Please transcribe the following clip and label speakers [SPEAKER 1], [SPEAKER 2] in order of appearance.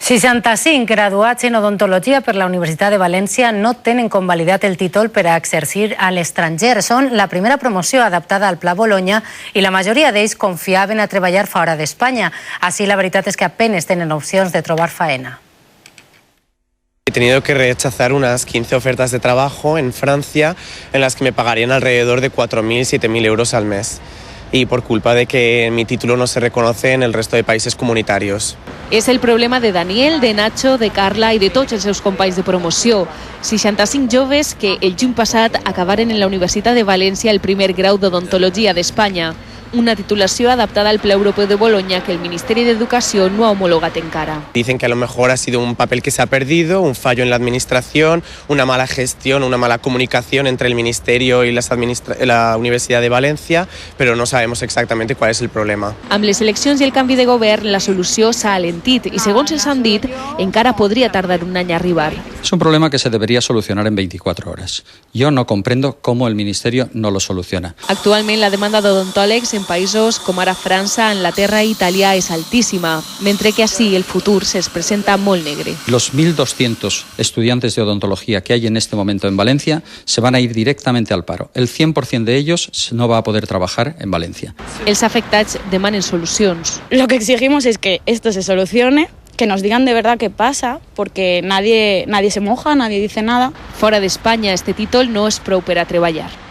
[SPEAKER 1] 65 graduats en odontologia per la Universitat de València no tenen convalidat el títol per a exercir a l'estranger. Són la primera promoció adaptada al Pla Bolonya i la majoria d'ells confiaven a treballar fora d'Espanya. Així, la veritat és que apenas tenen opcions de trobar faena.
[SPEAKER 2] He tenido que rechazar unas 15 ofertas de trabajo en Francia en las que me pagarían alrededor de 4.000, 7.000 euros al mes. Y por culpa de que mi título no se reconoce en el resto de países comunitarios.
[SPEAKER 3] És el problema de Daniel, de Nacho, de Carla i de tots els seus companys de promoció. 65 joves que el juny passat acabaren en la Universitat de València el primer grau d'odontologia d'Espanya. Una titulació adaptada al Pla Europeu de Bolonya que el Ministeri d'Educació no ha homologat encara.
[SPEAKER 2] Dicen que a lo mejor ha sido un papel que se ha perdido, un fallo en la administración, una mala gestión, una mala comunicación entre el Ministerio y la Universidad de València, pero no sabemos exactamente cuál es el problema.
[SPEAKER 3] Amb les eleccions i el canvi de govern, la solució s'ha alentit i, segons els han dit, encara podria tardar un any a arribar.
[SPEAKER 4] Es un problema que se debería solucionar en 24 horas. Yo no comprendo cómo el Ministerio no lo soluciona.
[SPEAKER 3] Actualment, la demanda d'odontòlegs en països com ara França, Anglaterra i Itàlia és altíssima, mentre que així el futur se'ls presenta molt negre.
[SPEAKER 4] Los 1.200 estudiantes de odontología que hay en este momento en Valencia se van a ir directamente al paro. El 100% de ellos no va a poder trabajar en Valencia.
[SPEAKER 3] Els afectats demanen solucions.
[SPEAKER 5] Lo que exigimos es que esto se solucione, que nos digan de verdad qué pasa, porque nadie se moja, nadie dice nada.
[SPEAKER 3] Fora d'Espanya, este títol no és prou per a treballar.